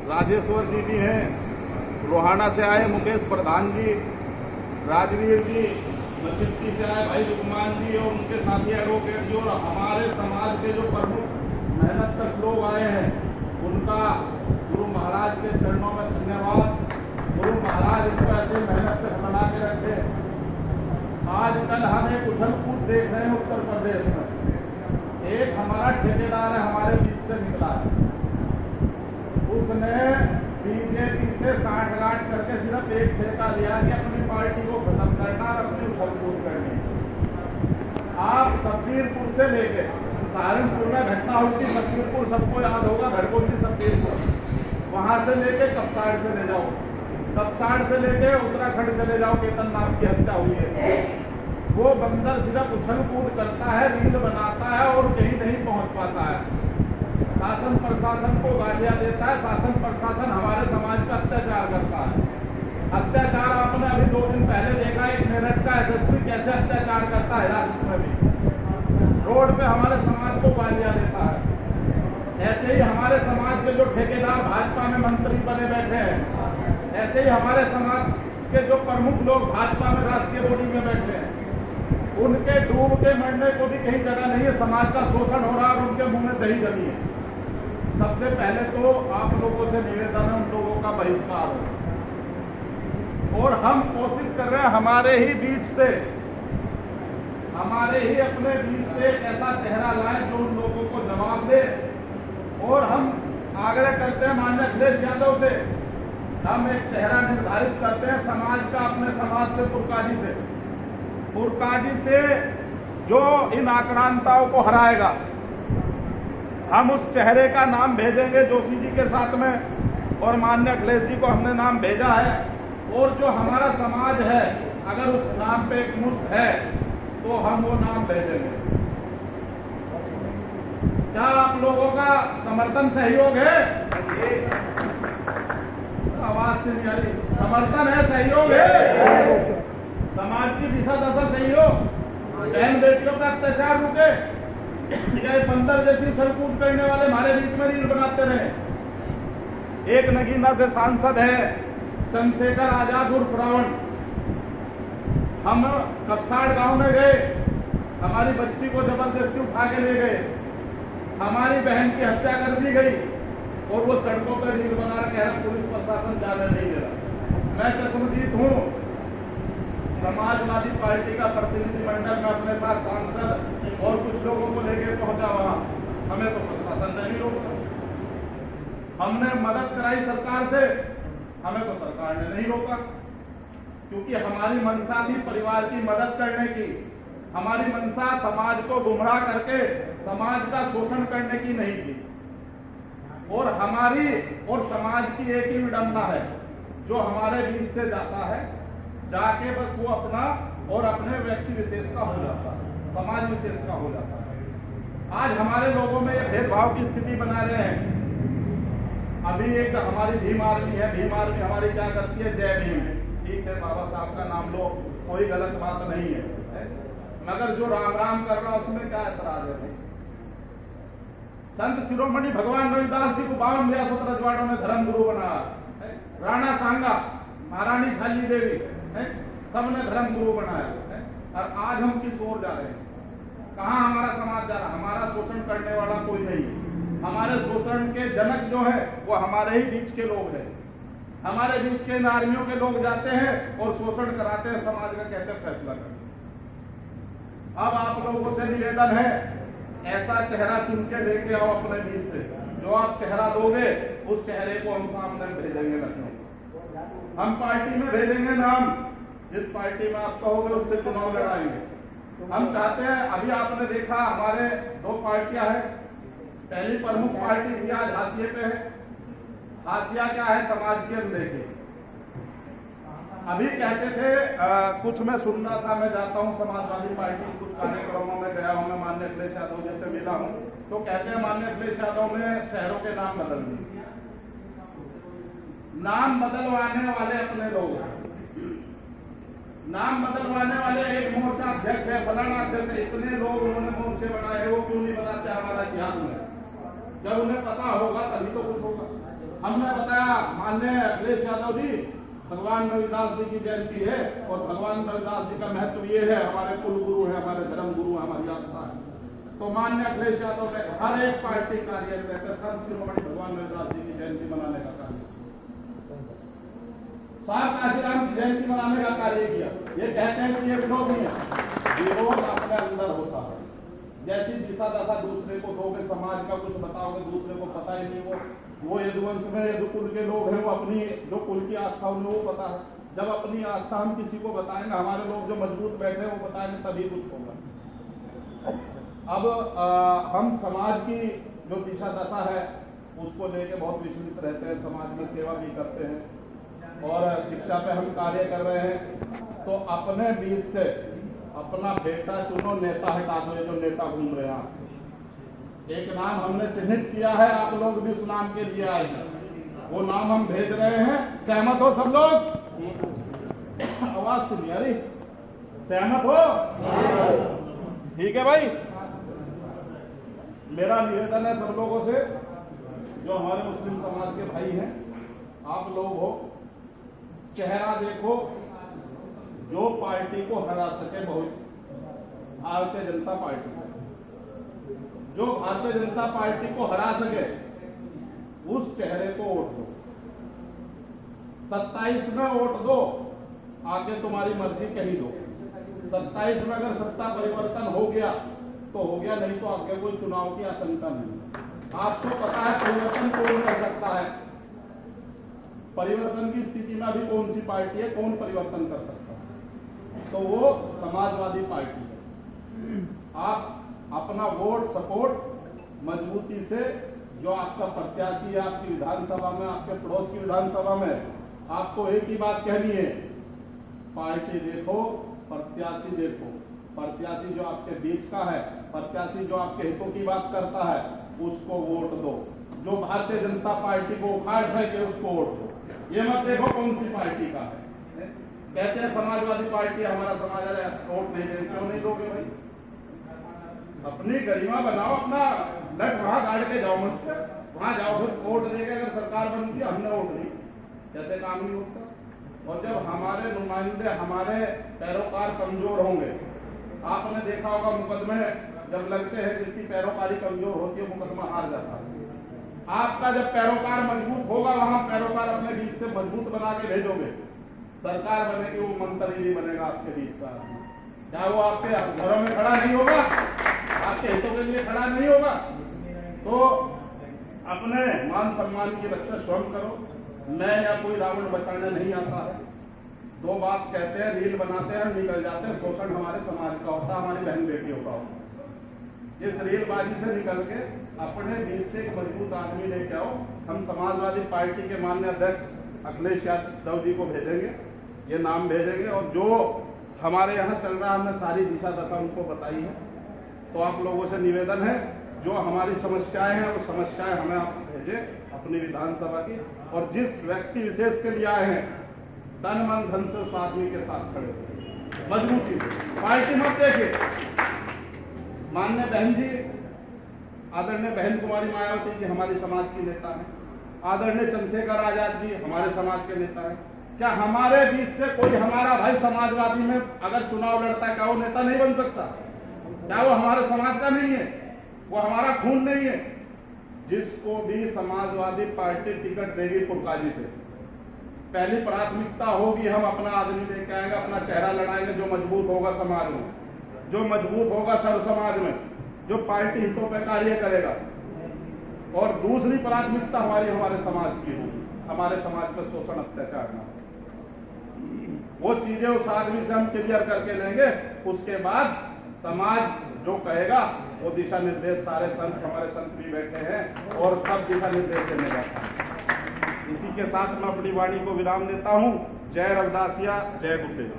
राजेश्वर जी भी हैं, रोहाना से आए मुकेश प्रधान जी, राजवीर जी, मचिट्टी से आए भाई लुकमान जी और उनके साथी एडवोकेट जी, और हमारे समाज के जो प्रमुख मेहनतकश लोग आए हैं उनका गुरु महाराज के चरणों में धन्यवाद। गुरु महाराज इनको ऐसे मेहनतकश बना के रखे। आजकल हम एक उछल कूद देख रहे हैं उत्तर प्रदेश में। एक हमारा ठेकेदार है, हमारे बीच से निकला है, उसने बीजेपी से साठगांठ करके सिर्फ एक ठेका लिया कि अपनी पार्टी को खत्म करना और अपनी उछल कूद करनी। आप सफीरपुर से लेके सहारनपुर में घटना हुई थी, सफीरपुर सबको याद होगा, घरकोटी सफीरपुर, वहां से लेके कपसाड़ से ले जाओ, कपसाड़ से लेके उत्तराखंड चले जाओ, केतन नाम की हत्या हुई है। वो बंदर सिर्फ उछल कूद करता है, रील बनाता है और कहीं नहीं पहुंच पाता है। शासन प्रशासन को गालियां देता है, शासन प्रशासन हमारे समाज का अत्याचार करता है। अत्याचार आपने अभी 2 दिन पहले देखा, एक मेरठ का एसएसपी कैसे अत्याचार करता है, हिरासत में भी रोड पे हमारे समाज को गालियां देता है। ऐसे ही हमारे समाज के जो ठेकेदार भाजपा में मंत्री बने बैठे हैं, ऐसे ही हमारे समाज के जो प्रमुख लोग भाजपा में राष्ट्रीय बॉडी में बैठे हैं, उनके डूब के मरने को भी कहीं जगह नहीं है। समाज का शोषण हो रहा है और उनके मुंह में दही जमी है। सबसे पहले तो आप लोगों से निवेदन है, उन लोगों का बहिष्कार हो। और हम कोशिश कर रहे हैं हमारे ही बीच से, हमारे ही अपने बीच से एक ऐसा चेहरा लाएं जो उन लोगों को जवाब दे। और हम आग्रह करते हैं माननीय अखिलेश यादव से, हम एक चेहरा निर्धारित करते हैं समाज का, अपने समाज से, पुरकाजी से जो इन आक्रांताओं को हराएगा। हम उस चेहरे का नाम भेजेंगे जोशी जी के साथ में, और माननीय अखिलेश जी को हमने नाम भेजा है। और जो हमारा समाज है, अगर उस नाम पे एक मुश्त है तो हम वो नाम भेजेंगे। क्या आप लोगों का समर्थन सहयोग है? आवाज से नहीं आ रही। समर्थन है, सहयोग है, समाज की दिशा दशा सही हो, बहन बेटियों का अत्याचार रुके, बंदर जैसी उछल कूद करने वाले हमारे बीच में रील बनाते रहे। एक नगीना से सांसद है चंद्रशेखर आजाद उर्फ रावण, हम कपसाड़ गांव में गए, हमारी बच्ची को जबरदस्ती उठा के ले गए, हमारी बहन की हत्या कर दी गई, और वो सड़कों पर रील बना कह रहा पुलिस प्रशासन जाने नहीं दे रहा। मैं चश्मदीद हूँ, समाजवादी पार्टी का प्रतिनिधिमंडल में अपने साथ सांसद और कुछ लोगों को लेकर पहुंचा वहां, हमें तो प्रशासन ने नहीं रोका। हमने मदद कराई सरकार से, हमें तो सरकार ने नहीं रोका, क्योंकि हमारी मंशा थी परिवार की मदद करने की। हमारी मंशा समाज को गुमराह करके समाज का शोषण करने की नहीं थी। और हमारी और समाज की एक ही विडंबना है, जो हमारे बीच से जाता है, जाके बस वो अपना और अपने व्यक्ति विशेष का हो जाता है, समाज विशेष का हो जाता है। आज हमारे लोगों में ये भेदभाव की स्थिति बना रहे हैं। अभी एक हमारी भीम आर्मी है, भीम आर्मी हमारी क्या करती है, जय भीम, ठीक है, बाबा साहब का नाम लो, कोई गलत बात नहीं है, मगर जो राम राम कर रहा उसमें क्या ऐतराज है? संत शिरोमणि भगवान रविदास जी को 52 रियासत रजवाड़ों ने धर्म गुरु बनाया, राणा सांगा, महारानी झाली देवी, सबने धर्म गुरु बनाया, और आज हम किस ओर जा रहे हैं? कहां हमारा समाज जा रहा है? हमारा शोषण करने वाला कोई नहीं। हमारे शोषण के जनक जो है वो हमारे ही बीच के लोग हैं। हमारे बीच के नारियों के लोग जाते हैं और शोषण कराते हैं, समाज का कहते हैं फैसला करते। अब आप लोगों से निवेदन है, ऐसा चेहरा चुन के लेके आओ अपने बीच से। जो आप चेहरा दोगे उस चेहरे को हम सामने भेजेंगे लखनऊ। हम पार्टी में भेजेंगे नाम, जिस पार्टी में आप कहोगे उससे चुनाव लड़ाएंगे। हम चाहते हैं, अभी आपने देखा हमारे 2 पार्टियां हैं। पहली प्रमुख पार्टी थी, आज हाशिए पे है। हाशिया क्या है? समाज के अनदेखी। अभी कहते थे कुछ मैं सुन रहा था, मैं जाता हूँ समाजवादी पार्टी कुछ कार्यक्रमों में गया हूँ, मैं माननीय अखिलेश यादव जी से मिला हूँ, तो कहते हैं माननीय अखिलेश यादव ने शहरों के नाम बदल दिए। नाम बदलवाने वाले अपने लोग हैं, नाम बदलवाने वाले एक मोर्चा अध्यक्ष है, फलाना अध्यक्ष है, इतने लोग उन्होंने मोर्चे बनाए, वो क्यों नहीं बताते हमारा इतिहास में? जब उन्हें पता होगा तभी तो कुछ होगा। हमने बताया माननीय अखिलेश यादव जी, भगवान रविदास जी की जयंती है और भगवान रविदास जी का महत्व ये है, हमारे कुल गुरु है, हमारे धर्म गुरु, हमारी आस्था है। तो माननीय अखिलेश यादव ने हर एक पार्टी कार्यालय रहकर संत शिरोमणि भगवान रविदास जी की जयंती मनाने का कार्य, सात काशीराम की जयंती मनाने का कार्य किया। ये कहते हैं कि ये विरोध नहीं है, विरोध अपने अंदर होता है। जैसी दिशा दशा दूसरे को दोगे, समाज का कुछ बताओगे, दूसरे को पता ही नहीं, वो यदुवंश में यदुकुल के लोग हैं, वो अपनी जो कुल की आस्था उन्हें वो पता है। जब अपनी आस्था हम किसी को बताएंगे, हमारे लोग जो मजबूत बैठे हैं वो बताएंगे, तभी कुछ होगा। अब हम समाज की जो दिशा दशा है उसको लेके बहुत विचलित रहते हैं, समाज में सेवा भी करते हैं और शिक्षा पे हम कार्य कर रहे हैं। तो अपने बीच से अपना बेटा चुनो, नेता हटा दो। ये जो नेता घूम रहे हैं, एक नाम हमने चिन्हित किया है, आप लोग भी उस नाम के लिए आए हैं, वो नाम हम भेज रहे हैं। सहमत हो सब लोग? आवाज सुनिए, अरे सहमत हो? ठीक है भाई। मेरा निवेदन है सब लोगों से, जो हमारे मुस्लिम समाज के भाई हैं, आप लोग हो, चेहरा देखो जो पार्टी को हरा सके, बहुत भारतीय जनता पार्टी, जो भारतीय जनता पार्टी को हरा सके उस चेहरे को वोट दो। 27 में वोट दो, आगे तुम्हारी मर्जी कहीं दो। 27 में अगर सत्ता परिवर्तन हो गया तो हो गया, नहीं तो आगे कोई चुनाव की आशंका नहीं। आपको पता है परिवर्तन कौन कर सकता है, परिवर्तन की स्थिति में अभी कौन सी पार्टी है, कौन परिवर्तन कर सकता है, तो वो समाजवादी पार्टी है। आप अपना वोट सपोर्ट मजबूती से, जो आपका प्रत्याशी है आपकी विधानसभा में, आपके पड़ोस की विधानसभा में, आपको एक ही बात कहनी है, पार्टी देखो, प्रत्याशी देखो। प्रत्याशी जो आपके बीच का है, प्रत्याशी जो आपके हितों की बात करता है, उसको वोट दो। जो भारतीय जनता पार्टी को उखाड़ फेंके उसको वोट दो। ये मत देखो कौन सी पार्टी का है। कहते हैं समाजवादी पार्टी हमारा समाज है, वोट नहीं देंगे। क्यों नहीं दोगे भाई? अपनी गरिमा बनाओ, अपना लट वहां गाड़ के जाओ, मुझसे वहां जाओ, फिर वोट देके अगर सरकार बनती है, हमने वोट दी, जैसे काम नहीं होता। और जब हमारे नुमाइंदे, हमारे पैरोकार कमजोर होंगे, आपने देखा होगा मुकदमे जब लगते हैं, जिसकी पैरोकारी कमजोर होती है मुकदमा हार जाता है। आपका जब पैरोकार मजबूत होगा, वहां पैरोकार अपने बीच से मजबूत बना के भेजोगे, सरकार बनेगी, वो मंत्री नहीं बनेगा आपके बीच का। क्या वो आपके घरों में खड़ा नहीं होगा, आपके हितों के लिए खड़ा नहीं होगा? तो अपने मान सम्मान की रक्षा स्वयं करो। मैं या कोई रावण बचाने नहीं आता है। दो बात कहते हैं, रील बनाते हैं, निकल जाते हैं। शोषण हमारे समाज का होता है, हमारी बहन बेटियों का होता है। इस रीलबाजी से निकल के अपने बीच से एक मजबूत आदमी लेके आओ। हम समाजवादी पार्टी के माननीय अध्यक्ष अखिलेश यादव जी को भेजेंगे, ये नाम भेजेंगे, और जो हमारे यहाँ चल रहा है, हमने सारी दिशा दशा उनको बताई है। तो आप लोगों से निवेदन है, जो हमारी समस्याएं हैं वो समस्याएं हमें आप भेजें अपनी विधानसभा की, और जिस व्यक्ति विशेष के लिए आए हैं, तन मन धन से उस आदमी के साथ खड़े हो, मजबूती से। पार्टी मत देखिए। माननीय बहन जी, आदरणीय बहन कुमारी मायावती जी हमारी समाज की नेता है, आदरणीय चंद्रशेखर आजाद जी हमारे समाज के नेता है। क्या हमारे बीच से कोई हमारा भाई समाजवादी में अगर चुनाव लड़ता है, क्या वो नेता नहीं बन सकता? क्या वो हमारे समाज का नहीं है? वो हमारा खून नहीं है? जिसको भी समाजवादी पार्टी टिकट देगी पुरकाजी से, पहली प्राथमिकता होगी, हम अपना आदमी लेके आएंगे, अपना चेहरा लड़ाएंगे, जो मजबूत होगा समाज में, जो मजबूत होगा सर्व समाज में, जो पार्टी हितों पर कार्य करेगा। और दूसरी प्राथमिकता हमारे समाज की होगी, हमारे समाज पर शोषण अत्याचार ना, वो चीजें उस आदमी से हम क्लियर करके लेंगे। उसके बाद समाज जो कहेगा वो दिशा निर्देश, सारे संत, हमारे संत भी बैठे हैं और सब दिशा निर्देश देने जाता है। इसी के साथ मैं अपनी वाणी को विराम देता हूँ। जय रविदासिया, जय गुरुदेव।